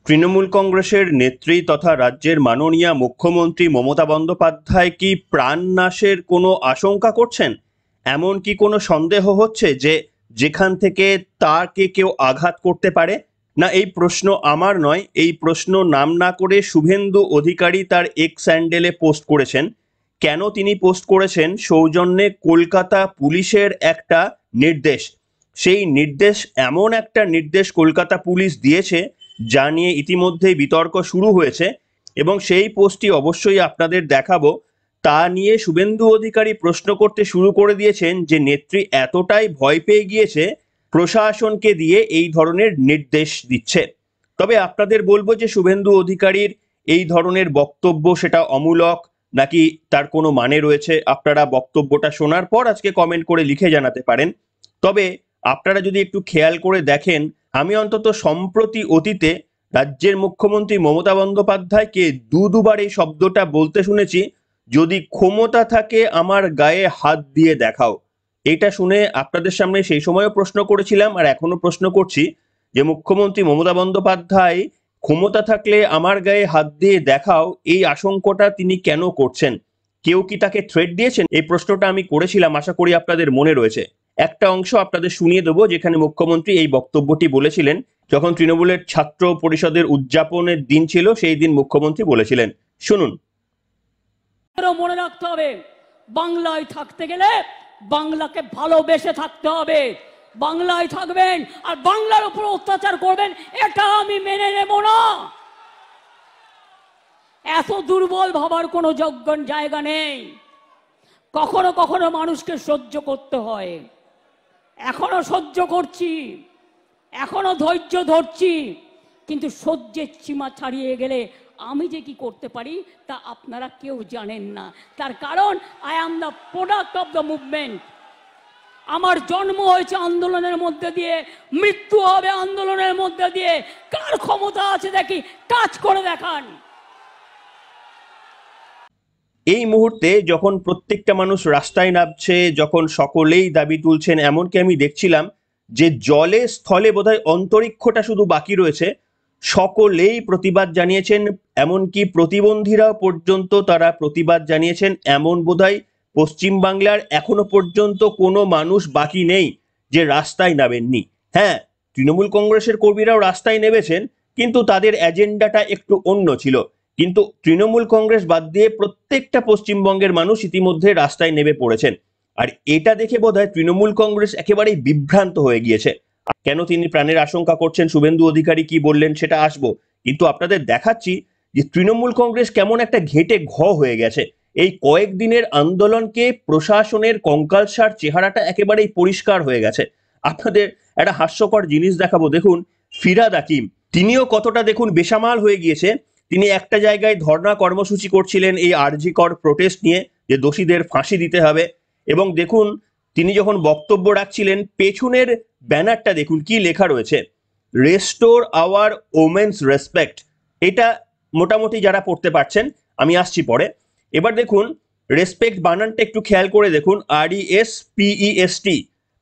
তৃণমূল কংগ্রেসের নেত্রী তথা রাজ্যের মাননীয়া মুখ্যমন্ত্রী মমতা বন্দ্যোপাধ্যায় কি প্রাণনাশের কোনো আশঙ্কা করছেন? এমন কি কোনো সন্দেহ হচ্ছে যে যেখান থেকে তাকে কেউ আঘাত করতে পারে? না, এই প্রশ্ন আমার নয়, এই প্রশ্ন নাম না করে শুভেন্দু অধিকারী তার এক্স হ্যান্ডেলে পোস্ট করেছেন। কেন তিনি পোস্ট করেছেন? সৌজন্যে কলকাতা পুলিশের একটা নির্দেশ। সেই নির্দেশ, এমন একটা নির্দেশ কলকাতা পুলিশ দিয়েছে যা নিয়ে ইতিমধ্যেই বিতর্ক শুরু হয়েছে, এবং সেই পোস্টটি অবশ্যই আপনাদের দেখাবো। তা নিয়ে শুভেন্দু অধিকারী প্রশ্ন করতে শুরু করে দিয়েছেন যে নেত্রী এতটাই ভয় পেয়ে গিয়েছে প্রশাসনকে দিয়ে এই ধরনের নির্দেশ দিচ্ছে। তবে আপনাদের বলবো যে শুভেন্দু অধিকারীর এই ধরনের বক্তব্য সেটা অমূলক নাকি তার কোনো মানে রয়েছে, আপনারা বক্তব্যটা শোনার পর আজকে কমেন্ট করে লিখে জানাতে পারেন। তবে আপনারা যদি একটু খেয়াল করে দেখেন, আমি অন্তত সম্প্রতি অতীতে রাজ্যের মুখ্যমন্ত্রী মমতা বন্দ্যোপাধ্যায়কে দুবার এই শব্দটা বলতে শুনেছি, যদি ক্ষমতা থাকে আমার গায়ে হাত দিয়ে দেখাও। এটা শুনে আপনাদের সামনে সেই সময়ও প্রশ্ন করেছিলাম আর এখনো প্রশ্ন করছি যে মুখ্যমন্ত্রী মমতা বন্দ্যোপাধ্যায় ক্ষমতা থাকলে আমার গায়ে হাত দিয়ে দেখাও, এই আশঙ্কাটা তিনি কেন করছেন? কেউ কি তাকে থ্রেট দিয়েছেন? এই প্রশ্নটা আমি করেছিলাম, আশা করি আপনাদের মনে রয়েছে। একটা অংশ আপনাদের শুনিয়ে দেবো যেখানে মুখ্যমন্ত্রী এই বক্তব্যটি বলেছিলেন যখন তৃণমূলের ছাত্র পরিষদের উদযাপনের দিন ছিল, সেই দিন মুখ্যমন্ত্রী বলেছিলেন, শুনুন। মনে রাখতে হবে, বাংলায় থাকতে গেলে বাংলাকে ভালোবেসে থাকতে হবে। বাংলায় থাকবেন আর বাংলার উপর অত্যাচার করবেন, এটা আমি মেনে নেব না। এত দুর্বল ভাবার কোনো যোগ্য জায়গা নেই। কখনো কখনো মানুষকে সহ্য করতে হয়, এখনো সহ্য করছি, এখনো ধৈর্য ধরছি, কিন্তু সহ্যের সীমা ছাড়িয়ে গেলে আমি যে কি করতে পারি তা আপনারা কেউ জানেন না। তার কারণ I am the product of the movement. আমার জন্ম হয়েছে আন্দোলনের মধ্যে দিয়ে, মৃত্যু হবে আন্দোলনের মধ্যে দিয়ে। কার ক্ষমতা আছে দেখি, কাজ করে দেখান। এই মুহূর্তে যখন প্রত্যেকটা মানুষ রাস্তায় নামছে, যখন সকলেই দাবি তুলছেন, এমনকি আমি দেখছিলাম যে জলে স্থলে বোধহয় অন্তরিক্ষটা শুধু বাকি রয়েছে, সকলেই প্রতিবাদ জানিয়েছেন, এমনকি প্রতিবন্ধীরাও পর্যন্ত তারা প্রতিবাদ জানিয়েছেন। এমন বোধহয় পশ্চিমবাংলার এখনো পর্যন্ত কোনো মানুষ বাকি নেই যে রাস্তায় নামেননি। হ্যাঁ, তৃণমূল কংগ্রেসের কর্মীরাও রাস্তায় নেমেছেন, কিন্তু তাদের এজেন্ডাটা একটু অন্য ছিল। কিন্তু তৃণমূল কংগ্রেস বাদ দিয়ে প্রত্যেকটা পশ্চিমবঙ্গের মানুষ ইতিমধ্যে রাস্তায় নেমে পড়েছেন। আর এটা দেখে বোধহয় তৃণমূল কংগ্রেস একেবারেই বিভ্রান্ত হয়ে গিয়েছে। কেন তিনি প্রাণের আশঙ্কা করছেন, শুভেন্দু অধিকারী কি বললেন, সেটা আসবো, কিন্তু আপনাদের দেখাচ্ছি যে তৃণমূল কংগ্রেস কেমন একটা ঘেটে ঘ হয়ে গেছে। এই কয়েকদিনের আন্দোলনকে প্রশাসনের কঙ্কালসার চেহারাটা একেবারেই পরিষ্কার হয়ে গেছে। আপনাদের একটা হাস্যকর জিনিস দেখাবো, দেখুন ফিরাদ হাকিম, তিনিও কতটা দেখুন বেসামাল হয়ে গিয়েছে। তিনি একটা জায়গায় ধর্ণা কর্মসূচি করছিলেন এই আরজি কর প্রোটেস্ট নিয়ে, যে দোষীদের ফাঁসি দিতে হবে, এবং দেখুন তিনি যখন বক্তব্য রাখছিলেন পেছনের ব্যানারটা দেখুন কি লেখা রয়েছে, রেস্টোর আওয়ার ওমেন্স রেসপেক্ট। এটা মোটামুটি যারা পড়তে পারছেন, আমি আসছি পরে। এবার দেখুন রেসপেক্ট বানানটা একটু খেয়াল করে দেখুন, RESPECT।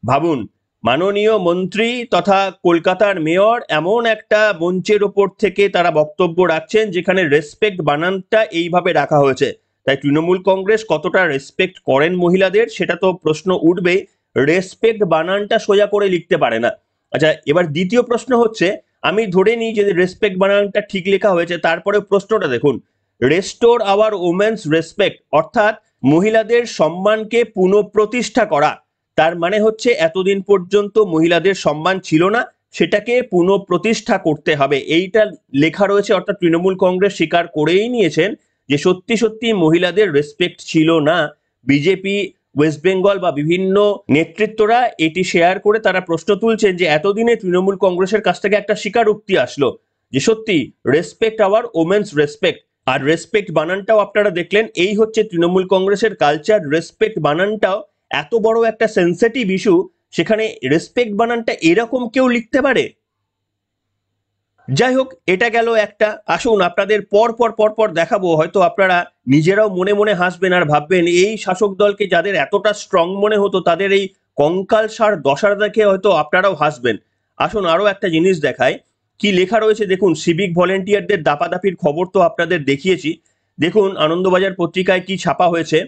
ভাবুন, মাননীয় মন্ত্রী তথা কলকাতার মেয়র এমন একটা মঞ্চের ওপর থেকে তারা বক্তব্য রাখছেন যেখানে রেসপেক্ট বানানটা এইভাবে রাখা হয়েছে। তাই তৃণমূল কংগ্রেস কতটা রেসপেক্ট করেন মহিলাদের সেটা তো প্রশ্ন উঠবেই। রেসপেক্ট বানানটা সোজা করে লিখতে পারে না। আচ্ছা, এবার দ্বিতীয় প্রশ্ন হচ্ছে, আমি ধরে নিই যে রেসপেক্ট বানানটা ঠিক লেখা হয়েছে, তারপরে প্রশ্নটা দেখুন, রেস্টোর আওয়ার ওমেন্স রেসপেক্ট, অর্থাৎ মহিলাদের সম্মানকে পুনঃপ্রতিষ্ঠা করা। তার মানে হচ্ছে এতদিন পর্যন্ত মহিলাদের সম্মান ছিল না, সেটাকে পুনঃপ্রতিষ্ঠা করতে হবে, এইটা লেখা রয়েছে। অর্থাৎ তৃণমূল কংগ্রেস স্বীকার করেই নিয়েছেন যে সত্যি সত্যি মহিলাদের রেসপেক্ট ছিল না। বিজেপি, ওয়েস্ট বেঙ্গল বা বিভিন্ন নেতৃত্বরা এটি শেয়ার করে তারা প্রশ্ন তুলছেন যে এতদিনে তৃণমূল কংগ্রেসের কাছ থেকে একটা স্বীকারোক্তি আসলো যে সত্যি রেসপেক্ট আওয়ার ওমেন্স রেসপেক্ট। আর রেসপেক্ট বানানটাও আপনারা দেখলেন, এই হচ্ছে তৃণমূল কংগ্রেসের কালচার। রেসপেক্ট বানানটাও এত বড় একটা সেন্সিটিভ ইস্যু, সেখানে রেসপেক্ট বানানটা এরকম কেউ লিখতে পারে? যাই হোক, এটা গেল একটা। আসুন আপনাদের পর পর দেখাবো, হয়তো আপনারা নিজেরাও মনে মনে হাসবেন আর ভাববেন এই শাসক দলকে যাদের এতটা স্ট্রং মনে হতো তাদের এই কঙ্কালসার দশা দেখে হয়তো আপনারাও হাসবেন। আসুন আরো একটা জিনিস দেখায়। কি লেখা রয়েছে দেখুন। সিভিক ভলেন্টিয়ারদের দাপাদাপির খবর তো আপনাদের দেখিয়েছি। দেখুন আনন্দবাজার পত্রিকায় কি ছাপা হয়েছে।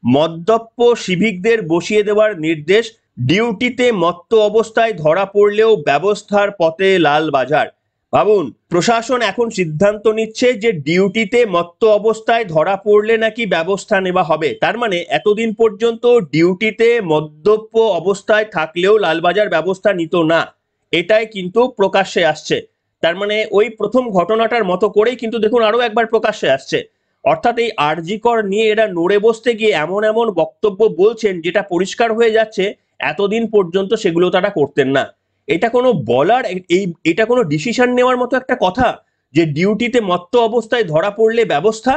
মদ্যপ্য সিভিকদের বসিয়ে দেওয়ার নির্দেশ, ডিউটিতে মত্ত অবস্থায় ধরা পড়লেও ব্যবস্থার পথে লাল বাজার। ভাবুন, প্রশাসন এখন সিদ্ধান্ত নিচ্ছে যে ডিউটিতে মত্ত অবস্থায় ধরা পড়লে নাকি ব্যবস্থা নেওয়া হবে। তার মানে এতদিন পর্যন্ত ডিউটিতে মদ্যপ অবস্থায় থাকলেও লালবাজার ব্যবস্থা নিত না, এটাই কিন্তু প্রকাশ্যে আসছে। তার মানে ওই প্রথম ঘটনাটার মতো করেই কিন্তু দেখুন আরো একবার প্রকাশ্যে আসছে। অর্থাৎ এই আরজি কর নিয়ে এরা নড়ে বসতে গিয়ে এমন এমন বক্তব্য বলছেন যেটা পরিষ্কার হয়ে যাচ্ছে এতদিন পর্যন্ত সেগুলো তারা করতেন না। এটা কোনো বলার এটা কোনো ডিসিশন নেওয়ার মতো একটা কথা যে ডিউটিতে মত্ত অবস্থায় ধরা পড়লে ব্যবস্থা?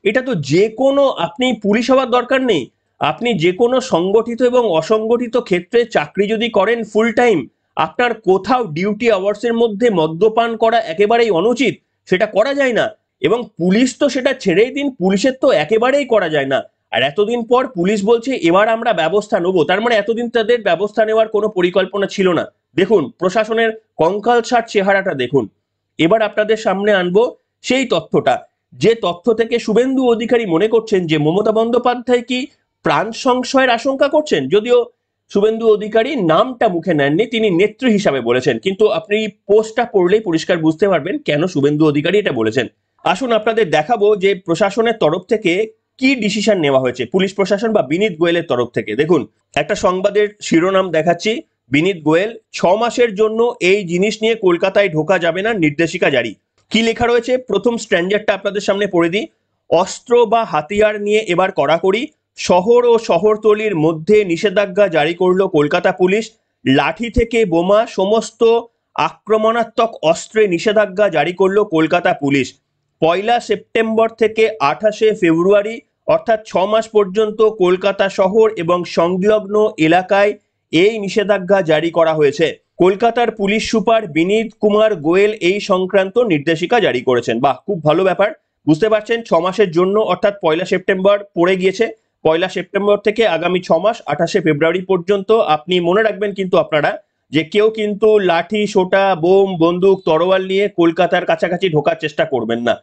এটা তো যে কোনো, আপনি পুলিশ হওয়ার দরকার নেই, আপনি যে কোনো সংগঠিত এবং অসংগঠিত ক্ষেত্রে চাকরি যদি করেন ফুল টাইম, আপনার কোথাও ডিউটি আওয়ার্সের মধ্যে মদ্যপান করা একেবারেই অনুচিত, সেটা করা যায় না। এবং পুলিশ তো সেটা ছেড়েই দিন, পুলিশের তো একেবারেই করা যায় না। আর এতদিন পর পুলিশ বলছে এবার আমরা ব্যবস্থা নেবো, তার মানে এতদিন তাদের ব্যবস্থা নেওয়ার কোনো পরিকল্পনা ছিল না। দেখুন প্রশাসনের কঙ্কালসার চেহারাটা দেখুন। এবার আপনাদের সামনে আনবো সেই তথ্যটা, যে তথ্য থেকে শুভেন্দু অধিকারী মনে করছেন যে মমতা বন্দ্যোপাধ্যায় কি প্রাণ সংশয়ের আশঙ্কা করছেন। যদিও শুভেন্দু অধিকারী নামটা মুখে নেননি, তিনি নেত্রী হিসাবে বলেছেন, কিন্তু আপনি পোস্টটা পড়লেই পরিষ্কার বুঝতে পারবেন কেন শুভেন্দু অধিকারী এটা বলেছেন। আসুন আপনাদের দেখাবো যে প্রশাসনের তরফ থেকে কি ডিসিশন নেওয়া হয়েছে, পুলিশ প্রশাসন বা বিনীত গোয়েলের তরফ থেকে। দেখুন একটা সংবাদের শিরোনাম দেখাচ্ছি, বিনীত গোয়েল 6 মাসের জন্য এই জিনিস নিয়ে কলকাতায় ঢোকা যাবে না, নির্দেশিকা জারি। কি লেখা রয়েছে প্রথম স্ট্যান্ডার্ডটা আপনাদের সামনে পড়ে দিই। অস্ত্র বা হাতিয়ার নিয়ে এবার কড়াকড়ি, শহর ও শহরতলির মধ্যে নিষেধাজ্ঞা জারি করলো কলকাতা পুলিশ। লাঠি থেকে বোমা সমস্ত আক্রমণাত্মক অস্ত্রে নিষেধাজ্ঞা জারি করলো কলকাতা পুলিশ। 1 সেপ্টেম্বর থেকে 28 ফেব্রুয়ারি অর্থাৎ 6 মাস পর্যন্ত কলকাতা শহর এবং সংলগ্ন এলাকায় এই নিষেধাজ্ঞা জারি করা হয়েছে। কলকাতার পুলিশ সুপার বিনীত কুমার গোয়েল এই সংক্রান্ত নির্দেশিকা জারি করেছেন। বাহ, খুব ভালো ব্যাপার। বুঝতে পারছেন 6 মাসের জন্য, অর্থাৎ 1 সেপ্টেম্বর পড়ে গিয়েছে। 1 সেপ্টেম্বর থেকে আগামী 6 মাস 28 ফেব্রুয়ারি পর্যন্ত আপনি মনে রাখবেন কিন্তু আপনারা যে কেউ কিন্তু লাঠি সোটা বোম বন্দুক তরোয়াল নিয়ে কলকাতার কাছাকাছি ঢোকার চেষ্টা করবেন না।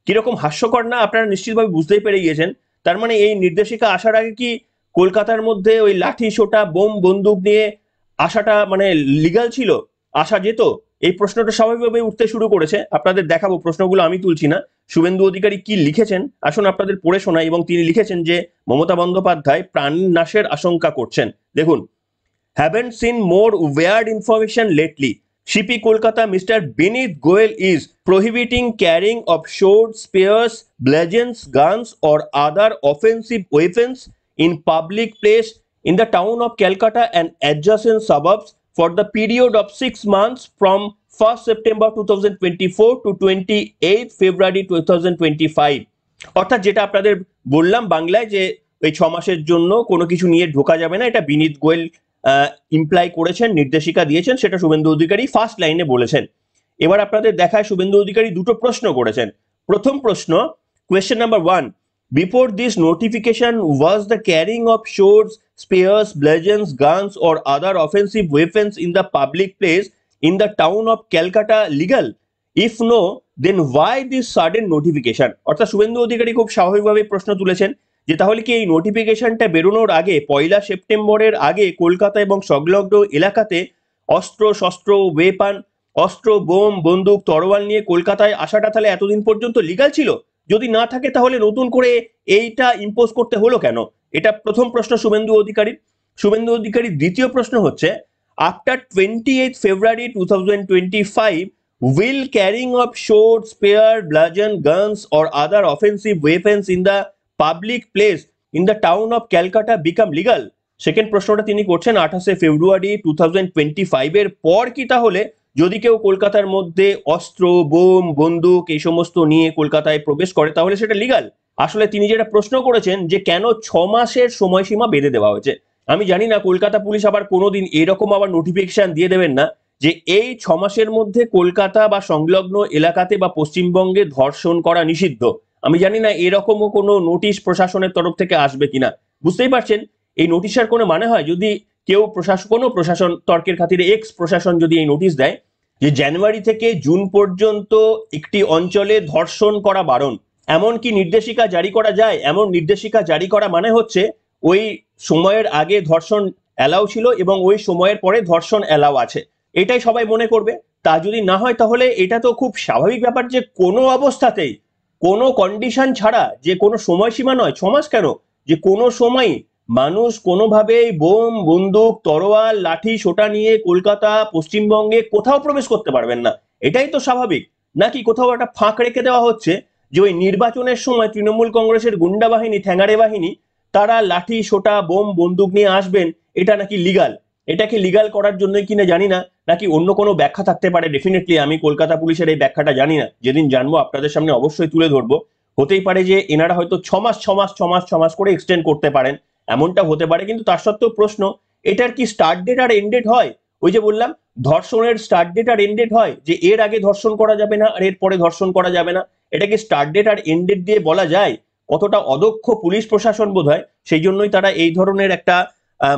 কিরকম হাস্যকর না, আপনারা নিশ্চিতভাবে বুঝতেই পেরে গিয়েছেন। তার মানে এই নির্দেশিকা আসার আগে কি কলকাতার মধ্যে ওই লাঠি সোটা বোম বন্দুক নিয়ে আসাটা মানে লিগাল ছিল, আসা যেত? এই প্রশ্নটা স্বাভাবিকভাবে উঠতে শুরু করেছে। আপনাদের দেখাবো, প্রশ্নগুলো আমি তুলছি না, শুভেন্দু অধিকারী কি লিখেছেন আসুন আপনাদের পড়ে শোনাই। এবং তিনি লিখেছেন যে মমতা বন্দ্যোপাধ্যায় প্রাণ নাশের আশঙ্কা করছেন। দেখুন, haven't seen more weird information lately. CP Kolkata Mr. Binit Goel is prohibiting carrying of swords, spears, bludgeons, guns or other offensive weapons in public place in the town of Calcutta and adjacent suburbs for the period of 6 months from 1st September 2024 to 28 February 2025. অর্থাৎ যেটা আপনাদের বললাম বাংলায় যে এই 6 মাসের জন্য কোনো কিছু নিয়ে ঢোকা যাবে না, এটা বিনীত গোয়েল ইমপ্লাই করেছেন, নির্দেশিকা দিয়েছেন, সেটা শুভেন্দু অধিকারী ফার্স্ট লাইনে বলেছেন। এবার আপনাদের দেখায় শুভেন্দু অধিকারী দুটো প্রশ্ন করেছেন। প্রথম প্রশ্ন, question number 1, before this notification was the carrying of swords, spears, bludgeons, guns or other offensive weapons in the public place in the town of Calcutta legal? If no, then why this sudden notification? অর্থাৎ শুভেন্দু অধিকারী খুব স্বাভাবিকভাবে প্রশ্ন তুলেছেন যে তাহলে কি এই নোটিফিকেশনটা বেরোনোর আগে 1 সেপ্টেম্বরের আগে কলকাতা এবং সংলগ্ন এলাকাতে অস্ত্র শস্ত্র ওয়েপন, অস্ত্র বোম বন্দুক তরোয়াল নিয়ে কলকাতায় আসাটা তাহলে এতদিন পর্যন্ত লিগাল ছিল? যদি না থাকে তাহলে নতুন করে এইটা ইম্পোজ করতে হলো কেন? এটা প্রথম প্রশ্ন শুভেন্দু অধিকারী। শুভেন্দু অধিকারীর দ্বিতীয় প্রশ্ন হচ্ছে, after 28 February 2025 will carrying of sword, spear, bludgeon, guns or other offensive weapons in the public place in the town of Calcutta become legal? Second প্রশ্নটা তিনি করছেন 28 ফেব্রুয়ারি 2025 এর পর কি তাহলে যদি কেউ কলকাতার মধ্যে অস্ত্র বোম বন্দুক এই সমস্ত নিয়ে কলকাতায় প্রবেশ করে তাহলে সেটা লিগাল? আসলে তিনি যেটা প্রশ্ন করেছেন যে কেন 6 মাসের সময়সীমা বেঁধে দেওয়া হয়েছে। আমি জানি না কলকাতা পুলিশ আবার কোনোদিন এরকম আবার নোটিফিকেশন দিয়ে দেবেন না যে এই 6 মাসের মধ্যে কলকাতা বা সংলগ্ন এলাকাতে বা পশ্চিমবঙ্গে ধর্ষণ করা নিষিদ্ধ। আমি জানি না এরকমও কোনো নোটিশ প্রশাসনের তরফ থেকে আসবে কিনা। বুঝতেই পারছেন এই নোটিশের কোনো মানে হয় যদি কেউ কোনো প্রশাসন তর্কের খাতিরে এক্স প্রশাসন যদি এই নোটিশ দেয়, যে জানুয়ারি থেকে জুন পর্যন্ত একটি অঞ্চলে ধর্ষণ করা বারণ, এমন কি নির্দেশিকা জারি করা যায়? এমন নির্দেশিকা জারি করা মানে হচ্ছে ওই সময়ের আগে ধর্ষণ অ্যালাউ ছিল এবং ওই সময়ের পরে ধর্ষণ অ্যালাউ আছে, এটাই সবাই মনে করবে। তা যদি না হয় তাহলে এটা তো খুব স্বাভাবিক ব্যাপার যে কোনো অবস্থাতেই কোনো কন্ডিশন ছাড়া, যে কোনো সময়সীমা নয়, 6 মাস কেন, যে কোনো সময় মানুষ কোনোভাবেই বোম, বন্দুক, তরোয়াল, লাঠি সোটা নিয়ে কলকাতা, পশ্চিমবঙ্গে কোথাও প্রবেশ করতে পারবেন না। এটাই তো স্বাভাবিক। নাকি কোথাও একটা ফাঁক রেখে দেওয়া হচ্ছে যে ওই নির্বাচনের সময় তৃণমূল কংগ্রেসের গুন্ডা বাহিনী, ঠ্যাঙাড়ে বাহিনী, তারা লাঠি সোটা বোম বন্দুক নিয়ে আসবেন, এটা নাকি লিগাল? এটাকে লিগাল করার জন্যই কিনা জানি না, নাকি অন্য কোনো ব্যাখ্যা থাকতে পারে। ডেফিনেটলি আমি কলকাতা পুলিশের এই ব্যাখ্যাটা জানি না, যেদিন জানবো আপনাদের সামনে অবশ্যই তুলে ধরবো। হতেই পারে যে এনারা হয়তো 6 মাস 6 মাস 6 মাস 6 মাস করে এক্সটেন্ড করতে পারেন, এমনটা হতে পারে। কিন্তু তার সত্ত্বেও প্রশ্ন, এটার কি স্টার্ট ডেট আর এন্ড ডেট হয়? ওই যে বললাম, ধর্ষণের স্টার্ট ডেট আর এন্ড ডেট হয়, যে এর আগে ধর্ষণ করা যাবে না আর এর পরে ধর্ষণ করা যাবে না। এটা কি স্টার্ট ডেট আর এন্ড ডেট দিয়ে বলা যায়? কতটা অদক্ষ পুলিশ প্রশাসন বোধহয়, সেই জন্যই তারা এই ধরনের একটা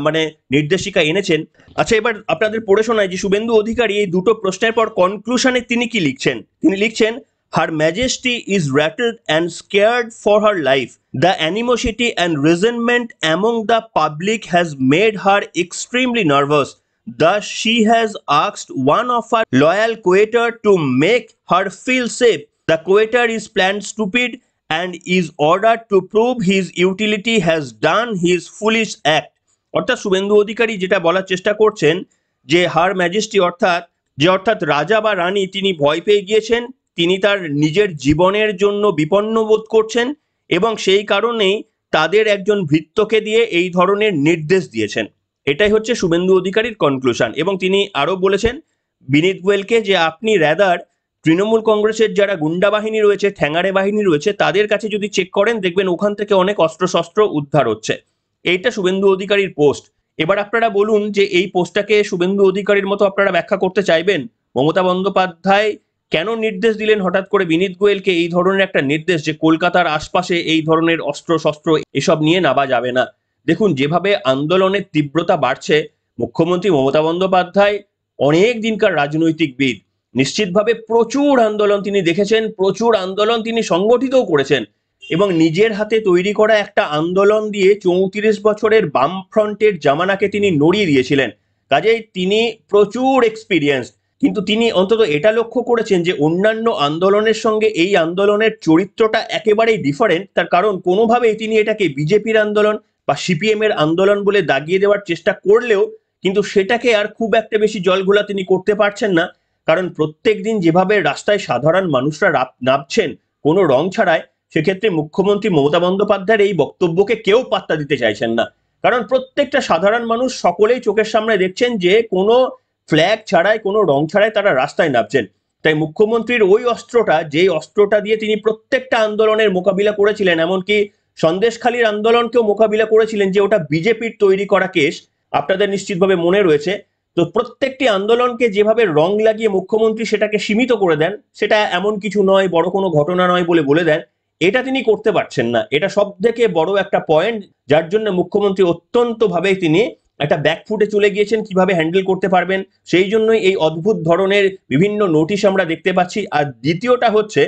মানে নির্দেশিকা এনেছেন। আচ্ছা, এবার আপনাদের পড়ে শোনায় যে শুভেন্দু অধিকারী এই দুটো প্রশ্নের পর কনক্লুশনে তিনি কি লিখছেন। তিনি লিখছেন, Her Majesty is rattled and scared for her life. The animosity and resentment among the public has made her extremely nervous. Thus, she has asked one of her loyal courtier to make her feel safe. The courtier is planned stupid and is ordered to prove his utility has done his foolish act. অর্থাৎ শুভেন্দু অধিকারী যেটা বলার চেষ্টা করছেন যে হার majesty অর্থাৎ রাজা বা রানী, তিনি ভয় পেয়ে গিয়েছেন, তিনি তার নিজের জীবনের জন্য বিপন্ন বোধ করছেন এবং সেই কারণেই তাদের একজন ভৃত্যকে দিয়ে এই ধরনের নির্দেশ দিয়েছেন। এটাই হচ্ছে শুভেন্দু অধিকারীর কনক্লুশন। এবং তিনি আরো বলেছেন বিনীত গোয়েলকে যে আপনি র্যাদার তৃণমূল কংগ্রেসের যারা গুন্ডা বাহিনী রয়েছে, ঠ্যাঙাড়ে বাহিনী রয়েছে, তাদের কাছে যদি চেক করেন দেখবেন ওখান থেকে অনেক অস্ত্রশস্ত্র উদ্ধার হচ্ছে। এইটা শুভেন্দু অধিকারীর পোস্ট। এবার আপনারা বলুন যে এই পোস্টটাকে শুভেন্দু অধিকারীর মতো আপনারা ব্যাখ্যা করতে চাইবেন? মমতা বন্দ্যোপাধ্যায় কেন নির্দেশ দিলেন হঠাৎ করে বিনীত গোয়েলকে এই ধরনের একটা নির্দেশ, যে কলকাতার আশপাশে এই ধরনের অস্ত্র শস্ত্র এসব নিয়ে নামা যাবে না? দেখুন, যেভাবে আন্দোলনের তীব্রতা বাড়ছে, মুখ্যমন্ত্রী মমতা বন্দ্যোপাধ্যায় অনেক দিনকার রাজনৈতিকবিদ, নিশ্চিতভাবে প্রচুর আন্দোলন তিনি দেখেছেন, প্রচুর আন্দোলন তিনি সংগঠিতও করেছেন এবং নিজের হাতে তৈরি করা একটা আন্দোলন দিয়ে 34 বছরের বামফ্রন্টের জামানাকে তিনি নড়িয়ে দিয়েছিলেন। কাজেই তিনি প্রচুর এক্সপিরিয়েন্স। কিন্তু তিনি অন্তত এটা লক্ষ্য করেছেন যে অন্যান্য আন্দোলনের সঙ্গে এই আন্দোলনের চরিত্রটা একেবারেই ডিফারেন্ট। তার কারণ কোনোভাবেই তিনি এটাকে বিজেপির আন্দোলন বা সিপিএম এর আন্দোলন বলে দাগিয়ে দেওয়ার চেষ্টা করলেও কিন্তু সেটাকে আর খুব একটা বেশি জলঘোলা তিনি করতে পারছেন না। কারণ প্রত্যেক দিন যেভাবে রাস্তায় সাধারণ মানুষরা নামছেন কোনো রং ছাড়ায়, সেক্ষেত্রে মুখ্যমন্ত্রী মমতা বন্দ্যোপাধ্যায়ের এই বক্তব্যকে কেউ পাত্তা দিতে চাইছেন না। কারণ প্রত্যেকটা সাধারণ মানুষ সকলেই চোখের সামনে দেখছেন যে কোনো ফ্ল্যাগ ছাড়াই, কোনো রং ছাড়াই তারা রাস্তায় নামছেন। তাই মুখ্যমন্ত্রীর ওই অস্ত্রটা, যেই অস্ত্রটা দিয়ে তিনি প্রত্যেকটা আন্দোলনের মোকাবিলা করেছিলেন, এমনকি সন্দেশখালীর আন্দোলনকেও মোকাবিলা করেছিলেন, যে ওটা বিজেপির তৈরি করা কেস, আপনাদের নিশ্চিতভাবে মনে রয়েছে। তো প্রত্যেকটি আন্দোলনকে যেভাবে রং লাগিয়ে মুখ্যমন্ত্রী সেটাকে সীমিত করে দেন, সেটা এমন কিছু নয়, বড় কোনো ঘটনা নয় বলে দেন, এটা তিনি করতে পারছেন না। এটা সব থেকে বড় একটা পয়েন্ট, যার জন্য মুখ্যমন্ত্রী অত্যন্ত ভাবে তিনি একটা ব্যাকফুটে চলে গিয়েছেন কিভাবে হ্যান্ডেল করতে পারবেন। সেই জন্যই এই অদ্ভুত ধরনের বিভিন্ন নোটিশ আমরা দেখতে পাচ্ছি। আর দ্বিতীয়টা হচ্ছে,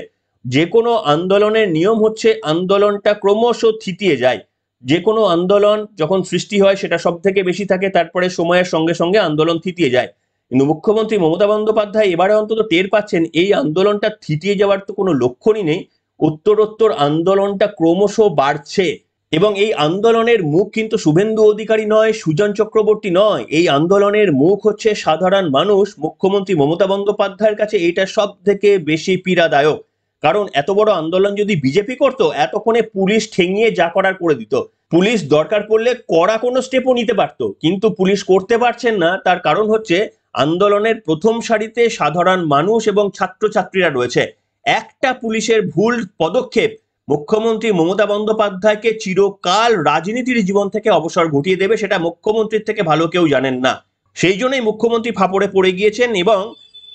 যে কোনো আন্দোলনের নিয়ম হচ্ছে আন্দোলনটা ক্রমশ থিতিয়ে যায়। যে কোনো আন্দোলন যখন সৃষ্টি হয় সেটা সব থেকে বেশি থাকে, তারপরে সময়ের সঙ্গে সঙ্গে আন্দোলন থিতিয়ে যায়। কিন্তু মুখ্যমন্ত্রী মমতা বন্দ্যোপাধ্যায় এবারে অন্তত টের পাচ্ছেন এই আন্দোলনটা থিতিয়ে যাওয়ার তো কোনো লক্ষণই নেই, উত্তরোত্তর আন্দোলনটা ক্রমশ বাড়ছে। এবং এই আন্দোলনের মুখ কিন্তু শুভেন্দু অধিকারী নয়, সুজন চক্রবর্তী নয়, এই আন্দোলনের মুখ হচ্ছে সাধারণ মানুষ। মুখ্যমন্ত্রী মমতা বন্দ্যোপাধ্যায়ের কাছে এইটা সব থেকে বেশি পীড়াদায়ক। কারণ এত বড় আন্দোলন যদি বিজেপি করতো, এতক্ষণে পুলিশ ঠেঙিয়ে যা করার করে দিত। পুলিশ দরকার পড়লে কড়া কোনো স্টেপও নিতে পারতো, কিন্তু পুলিশ করতে পারছেন না। তার কারণ হচ্ছে আন্দোলনের প্রথম সারিতে সাধারণ মানুষ এবং ছাত্রছাত্রীরা রয়েছে। একটা পুলিশের ভুল পদক্ষেপ মুখ্যমন্ত্রী মমতা বন্দ্যোপাধ্যায়কে চিরকাল রাজনীতির জীবন থেকে অবসর ঘটিয়ে দেবে, সেটা মুখ্যমন্ত্রীর থেকে ভালো কেউ জানেন না। সেই জন্যই মুখ্যমন্ত্রী ফাপড়ে পড়ে গিয়েছেন এবং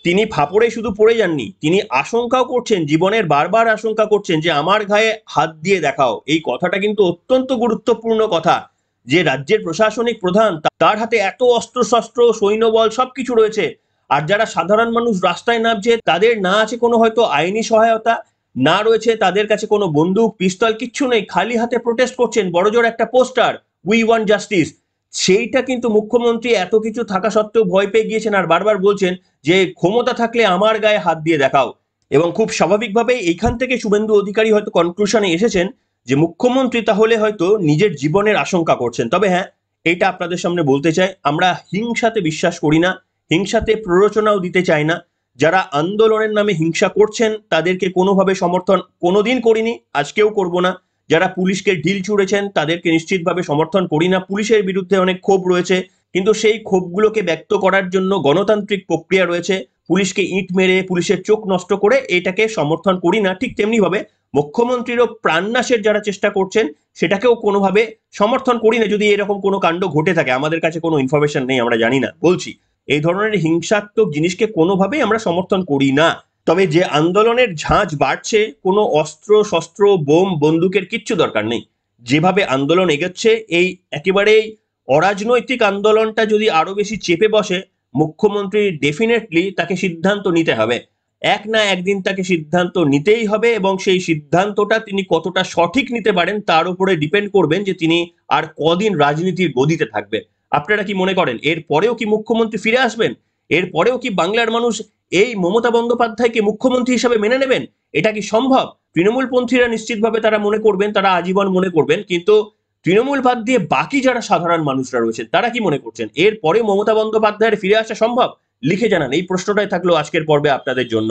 তিনি ফাপড়ে শুধু পড়ে যাননি, তিনি আশঙ্কাও করছেন, জীবনের বারবার আশঙ্কা করছেন যে আমার গায়ে হাত দিয়ে দেখাও। এই কথাটা কিন্তু অত্যন্ত গুরুত্বপূর্ণ কথা, যে রাজ্যের প্রশাসনিক প্রধান, তার হাতে এত অস্ত্রশস্ত্র, সৈন্যবল সবকিছু রয়েছে, আর যারা সাধারণ মানুষ রাস্তায় নামছে তাদের না আছে কোনো হয়তো আইনি সহায়তা, না রয়েছে তাদের কাছে কোনো বন্দুক পিস্তল, কিচ্ছু নেই, খালি হাতে প্রোটেস্ট করছেন, বড়জোর একটা পোস্টার, উই ওয়ান্ট জাস্টিস। সেইটা কিন্তু মুখ্যমন্ত্রী এত কিছু থাকা সত্ত্বেও ভয় পেয়ে গিয়েছেন আর বারবার বলছেন যে ক্ষমতা থাকলে আমার গায়ে হাত দিয়ে দেখাও। এবং খুব স্বাভাবিকভাবেই এইখান থেকে শুভেন্দু অধিকারী হয়তো কনক্লুশনে এসেছেন যে মুখ্যমন্ত্রী তাহলে হয়তো নিজের জীবনের আশঙ্কা করছেন। তবে হ্যাঁ, এটা আপনাদের সামনে বলতে চাই, আমরা হিংসাতে বিশ্বাস করি না, হিংসাতে প্ররোচনাও দিতে চাই না। যারা আন্দোলনের নামে হিংসা করছেন তাদেরকে কোনোভাবে সমর্থন কোনোদিন করিনি, আজকেও করব না। যারা পুলিশকে ঢিল ছুঁড়েছেন তাদেরকে নিশ্চিতভাবে সমর্থন করি না। পুলিশের বিরুদ্ধে অনেক ক্ষোভ রয়েছে, কিন্তু সেই ক্ষোভগুলোকে ব্যক্ত করার জন্য গণতান্ত্রিক প্রক্রিয়া রয়েছে। পুলিশকে ইট মেরে পুলিশের চোখ নষ্ট করে এটাকে সমর্থন করি না। ঠিক তেমনি ভাবে মুখ্যমন্ত্রীরও প্রাণনাশের যারা চেষ্টা করছেন সেটাকেও কোনোভাবে সমর্থন করি না। যদি এরকম কোনো কাণ্ড ঘটে থাকে, আমাদের কাছে কোনো ইনফরমেশন নেই, আমরা জানি না, বলছি এই ধরনের হিংসাত্মক জিনিসকে কোনোভাবেই আমরা সমর্থন করি না। তবে যে আন্দোলনের ঝাঁজ বাড়ছে, কোনো অস্ত্র শস্ত্র বোম বন্দুকের কিচ্ছু দরকার নেই। যেভাবে আন্দোলন এগোচ্ছে, এই একেবারেই অরাজনৈতিক আন্দোলনটা যদি আরো বেশি চেপে বসে, মুখ্যমন্ত্রী ডেফিনেটলি তাকে সিদ্ধান্ত নিতে হবে। এক না একদিন তাকে সিদ্ধান্ত নিতেই হবে, এবং সেই সিদ্ধান্তটা তিনি কতটা সঠিক নিতে পারেন তার উপরে ডিপেন্ড করবেন যে তিনি আর কদিন রাজনীতির গদিতে থাকবেন। আপনারা কি মনে করেন এর পরেও কি মুখ্যমন্ত্রী ফিরে আসবেন? এর পরেও কি বাংলার মানুষ এই মমতা বন্দ্যোপাধ্যায়কে মুখ্যমন্ত্রী হিসেবে মেনে নেবেন? এটা কি সম্ভব? তৃণমূলপন্থীরা নিশ্চিতভাবে তারা মনে করবেন, তারা আজীবন মনে করবেন, কিন্তু তৃণমূল বাদ দিয়ে বাকি যারা সাধারণ মানুষরা রয়েছেন তারা কি মনে করছেন? এর পরে মমতা বন্দ্যোপাধ্যায়ের ফিরে আসা সম্ভব? লিখে জানান, এই প্রশ্নটাই থাকলো আজকের পর্বে আপনাদের জন্য।